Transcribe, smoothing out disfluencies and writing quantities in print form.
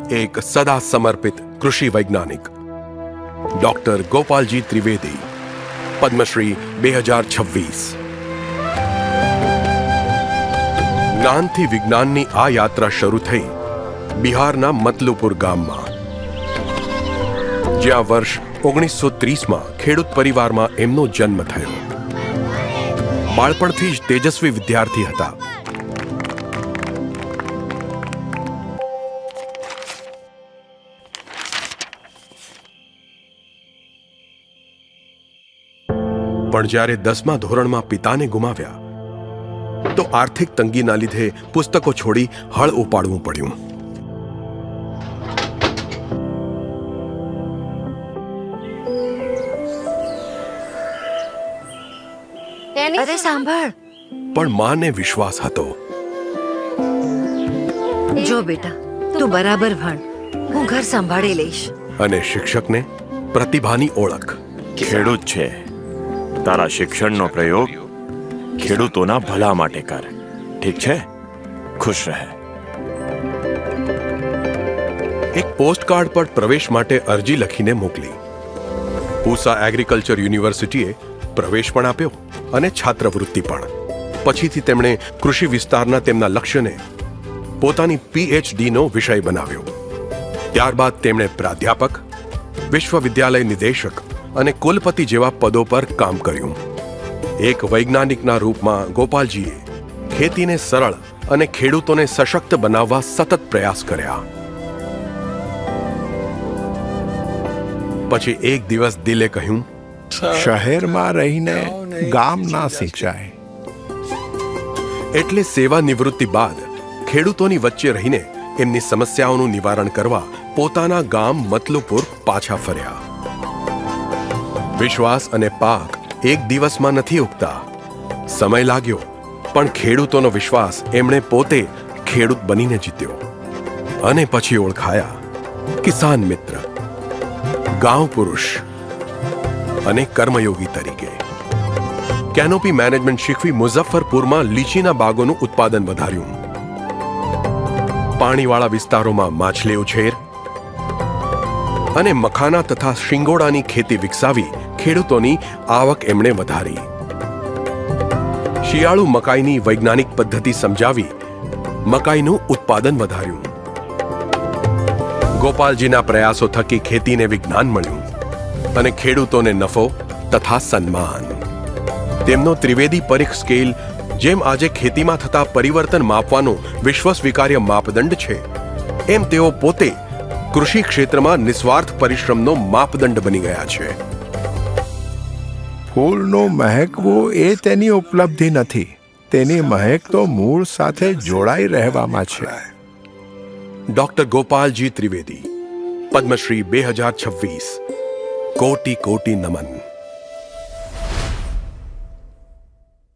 એક સદા સમર્પિત કૃષિ વૈજ્ઞાનિક ડોક્ટર ગોપાલજી ત્રિવેદી, પદ્મશ્રી 2026। જ્ઞાનથી વિજ્ઞાનની આ યાત્રા શરૂ થઈ બિહારના મતલુપુર ગામમાં, જ્યાં વર્ષ 1930માં ખેડૂત પરિવારમાં એમનો જન્મ થયો। બાળપણથી જ તેજસ્વી વિદ્યાર્થી હતા। પણ જ્યારે 10મા ધોરણમાં પિતાને ગુમાવ્યા તો આર્થિક તંગીના લીધે પુસ્તકો છોડી હળ ઉપાડવું પડ્યું। અરે સાંભળ, પણ માને વિશ્વાસ હતો। જો બેટા, તું બરાબર ભણ, હું ઘર સંભાળી લઈશ। અને શિક્ષકને પ્રતિભાની ઓળખ। ખેડૂત છે, તારા શિક્ષણનો પ્રયોગ ખેડૂતોના ભલા માટે કર, ઠીક છે? ખુશ રહે। એક પોસ્ટકાર્ડ પર પ્રવેશ માટે અરજી લખીને મોકલી। પૂસા એગ્રીકલ્ચર યુનિવર્સિટીએ પ્રવેશ પણ આપ્યો અને છાત્રવૃત્તિ પણ। પછીથી તેમણે કૃષિ વિસ્તારના તેમના લક્ષ્યને પોતાની પીએચડીનો વિષય બનાવ્યો। ત્યારબાદ તેમણે પ્રાધ્યાપક, વિશ્વવિદ્યાલય નિદેશક અને કુલપતિ જેવા પદો પર કામ કર્યું। એક વૈજ્ઞાનિકના રૂપમાં ગોપાલજીએ ખેતીને સરળ અને ખેડૂતોને સશક્ત બનાવવા સતત પ્રયાસ કર્યા। પછી એક દિવસ દિલે કહ્યું, શહેરમાં રહીને ગામ ના સિંચાય। એટલે સેવા નિવૃત્તિ બાદ ખેડૂતોની વચ્ચે રહીને એમની સમસ્યાઓનું નિવારણ કરવા પોતાના ગામ મતલુપુર પાછા ફર્યા। વિશ્વાસ અને પાક એક દિવસમાં નથી ઉગતા, સમય લાગ્યો, પણ ખેડૂતોનો વિશ્વાસ એમણે પોતે ખેડૂત બનીને જીત્યો અને પછી ઓળખાયા કિસાન મિત્ર, ગાંવ પુરુષ અને કર્મયોગી તરીકે। કેનોપી મેનેજમેન્ટ શીખવી મુઝફ્ફરપુરમાં લીચીના બાગોનું ઉત્પાદન વધાર્યું। પાણીવાળા વિસ્તારોમાં માછલી ઉછેર અને મખાના તથા શિંગોડાની ખેતી વિકસાવી ખેડૂતોની આવક એમણે વધારી। શિયાળુ મકાઈની વૈજ્ઞાનિક પદ્ધતિ સમજાવી મકાઈનું ઉત્પાદન વધાર્યું। ગોપાલજીના પ્રયાસો થકી ખેતીને વિજ્ઞાન મળ્યું અને ખેડૂતોને નફો તથા સન્માન। તેમનો ત્રિવેદી પરીખ સ્કેલ જેમ આજે ખેતીમાં થતા પરિવર્તન માપવાનો વિશ્વ સ્વીકાર્ય માપદંડ છે, એમ તેઓ પોતે કૃષિ ક્ષેત્રમાં નિસ્વાર્થ પરિશ્રમનો માપદંડ બની ગયા છે। ફૂલનો મહેકવો એ તેની ઉપલબ્ધિ નથી, તેની મહેક તો મૂળ સાથે જોડાઈ રહેવામાં છે। ડોક્ટર ગોપાલજી ત્રિવેદી, પદ્મશ્રી 2026। કોટી કોટી નમન।